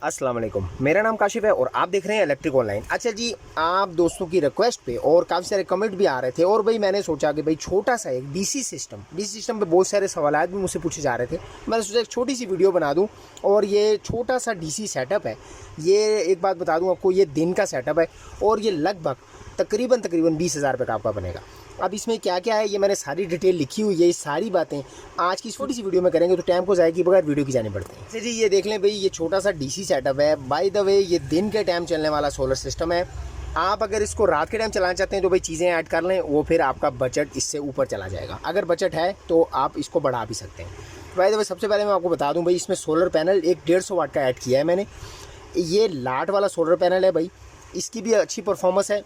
अस्सलाम वालेकुम, मेरा नाम काशिफ है और आप देख रहे हैं इलेक्ट्रिक ऑनलाइन। अच्छा जी, आप दोस्तों की रिक्वेस्ट पे और काफ़ी सारे कमेंट भी आ रहे थे और भाई मैंने सोचा कि भाई छोटा सा एक डीसी सिस्टम पे बहुत सारे सवालात भी मुझसे पूछे जा रहे थे। मैंने सोचा एक छोटी सी वीडियो बना दूं और ये छोटा सा डीसी सेटअप है। ये एक बात बता दूं आपको, ये दिन का सेटअप है और ये लगभग तकरीबन 20,000 रुपये का आपका बनेगा। अब इसमें क्या क्या है ये मैंने सारी डिटेल लिखी हुई है। ये सारी बातें आज की छोटी सी वीडियो में करेंगे तो टाइम को ज़ाया किए बगैर वीडियो की जानी पड़ती है। अच्छा जी, ये देख लें भाई, ये छोटा सा डीसी सेटअप है। बाय द वे ये दिन के टाइम चलने वाला सोलर सिस्टम है। आप अगर इसको रात के टाइम चलाना चाहते हैं तो भाई चीज़ें ऐड कर लें, वो फिर आपका बजट इससे ऊपर चला जाएगा। अगर बजट है तो आप इसको बढ़ा भी सकते हैं। बाय द वे सबसे पहले मैं आपको बता दूँ भाई, इसमें सोलर पैनल एक 150 वाट का ऐड किया है मैंने। ये लाट वाला सोलर पैनल है भाई, इसकी भी अच्छी परफॉर्मेंस है।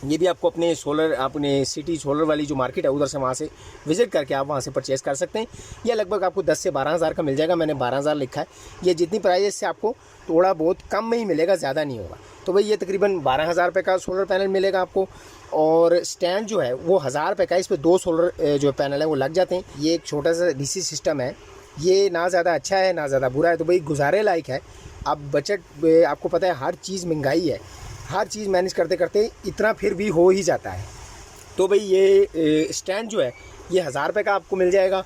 ये भी आपको अपने सिटी सोलर वाली जो मार्केट है उधर से वहाँ से विज़िट करके आप वहाँ से परचेज़ कर सकते हैं। ये लगभग आपको 10 से 12,000 का मिल जाएगा। मैंने 12,000 लिखा है। ये जितनी प्राइस से आपको थोड़ा बहुत कम में ही मिलेगा, ज़्यादा नहीं होगा। तो भाई ये तकरीबन 12,000 रुपये का सोलर पैनल मिलेगा आपको। और स्टैंड जो है वो 1,000 रुपये का, इस पर 2 सोलर जो पैनल है वो लग जाते हैं। ये एक छोटा सा डीसी सिस्टम है। ये ना ज़्यादा अच्छा है ना ज़्यादा बुरा है, तो भाई गुजारे लायक है। अब बजट आपको पता है, हर चीज़ महंगाई है, हर चीज़ मैनेज करते करते इतना फिर भी हो ही जाता है। तो भाई ये स्टैंड जो है ये 1,000 रुपये का आपको मिल जाएगा।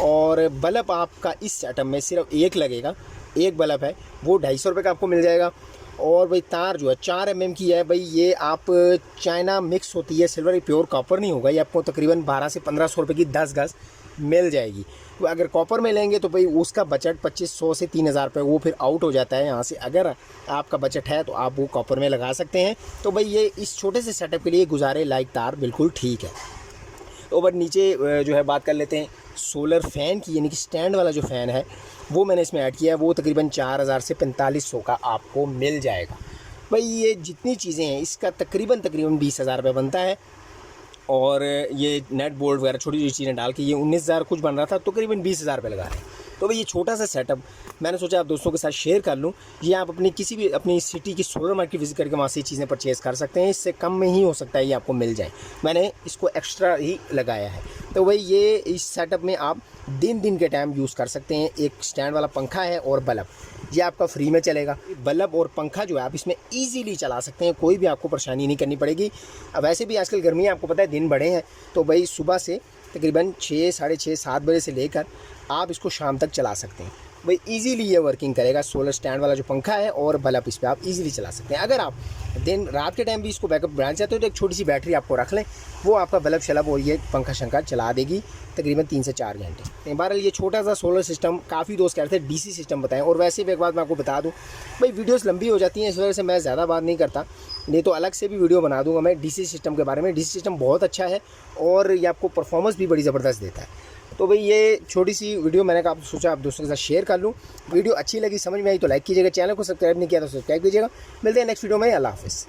और बल्ब आपका इस सेटअप में सिर्फ एक लगेगा, एक बल्ब है, वो 250 रुपये का आपको मिल जाएगा। और भाई तार जो है 4 mm की है भाई। ये आप चाइना मिक्स होती है, सिल्वर, प्योर कॉपर नहीं होगा। ये आपको तकरीबन 1200 से 1500 रुपये की 10 गज मिल जाएगी। तो अगर कॉपर में लेंगे तो भाई उसका बजट 2500 से 3,000 रुपये वो फिर आउट हो जाता है यहाँ से। अगर आपका बजट है तो आप वो कॉपर में लगा सकते हैं। तो भाई ये इस छोटे से सेटअप के लिए गुजारे लायक तार बिल्कुल ठीक है। तो बट नीचे जो है बात कर लेते हैं सोलर फ़ैन की, यानी कि स्टैंड वाला जो फ़ैन है वो मैंने इसमें ऐड किया है। वो तकरीबन 4,000 से 4,500 का आपको मिल जाएगा। भाई ये जितनी चीज़ें हैं इसका तकरीबन 20,000 रुपये बनता है। और ये नेट बोल्ट वगैरह छोटी छोटी चीज़ें डाल के ये 19,000 कुछ बन रहा था, तो करीबन 20,000 रुपये लगा रहे हैं। तो भाई ये छोटा सा सेटअप मैंने सोचा आप दोस्तों के साथ शेयर कर लूँ। ये आप अपनी किसी भी अपनी सिटी की सोलर मार्केट विजिट करके वहाँ से चीज़ें परचेज़ कर सकते हैं। इससे कम में ही हो सकता है ये आपको मिल जाए। मैंने इसको एक्स्ट्रा ही लगाया है। तो भाई ये इस सेटअप में आप दिन के टाइम यूज़ कर सकते हैं। एक स्टैंड वाला पंखा है और बल्ब, ये आपका फ्री में चलेगा। बल्ब और पंखा जो है आप इसमें ईज़िली चला सकते हैं, कोई भी आपको परेशानी नहीं करनी पड़ेगी। अब वैसे भी आजकल गर्मी है, आपको पता है दिन बड़े हैं, तो भाई सुबह से तकरीबन 6, साढ़े 6, 7 बजे से लेकर आप इसको शाम तक चला सकते हैं। भाई इजीली ये वर्किंग करेगा। सोलर स्टैंड वाला जो पंखा है और बल्ब, इस पर आप इजीली चला सकते हैं। अगर आप दिन रात के टाइम भी इसको बैकअप बनाना चाहते हो तो एक छोटी सी बैटरी आपको रख लें, वो आपका बल्ब शलब और ये पंखा शंखा चला देगी तकरीबन 3 से 4 घंटे। बहरहाल ये छोटा सा सोलर सिस्टम, काफ़ी दोस्त कह रहे थे डीसी सिस्टम बताएं। और वैसे भी एक बात मैं आपको बता दूं भाई, वीडियोस लंबी हो जाती हैं, इस वजह से मैं ज़्यादा बात नहीं करता। नहीं तो अलग से भी वीडियो बना दूंगा मैं डीसी सिस्टम के बारे में। डीसी सिस्टम बहुत अच्छा है और ये आपको परफॉर्मेंस भी बड़ी ज़बरदस्त देता है। तो भाई ये छोटी सी वीडियो मैंने आप सोचा आप दोस्तों के साथ शेयर कर लूँ। वीडियो अच्छी लगी, समझ में आई तो लाइक कीजिएगा, चैनल को सब्सक्राइब नहीं किया तो सब्सक्राइब कीजिएगा। मिलते हैं नेक्स्ट वीडियो में। अल्लाह हाफ़िज़।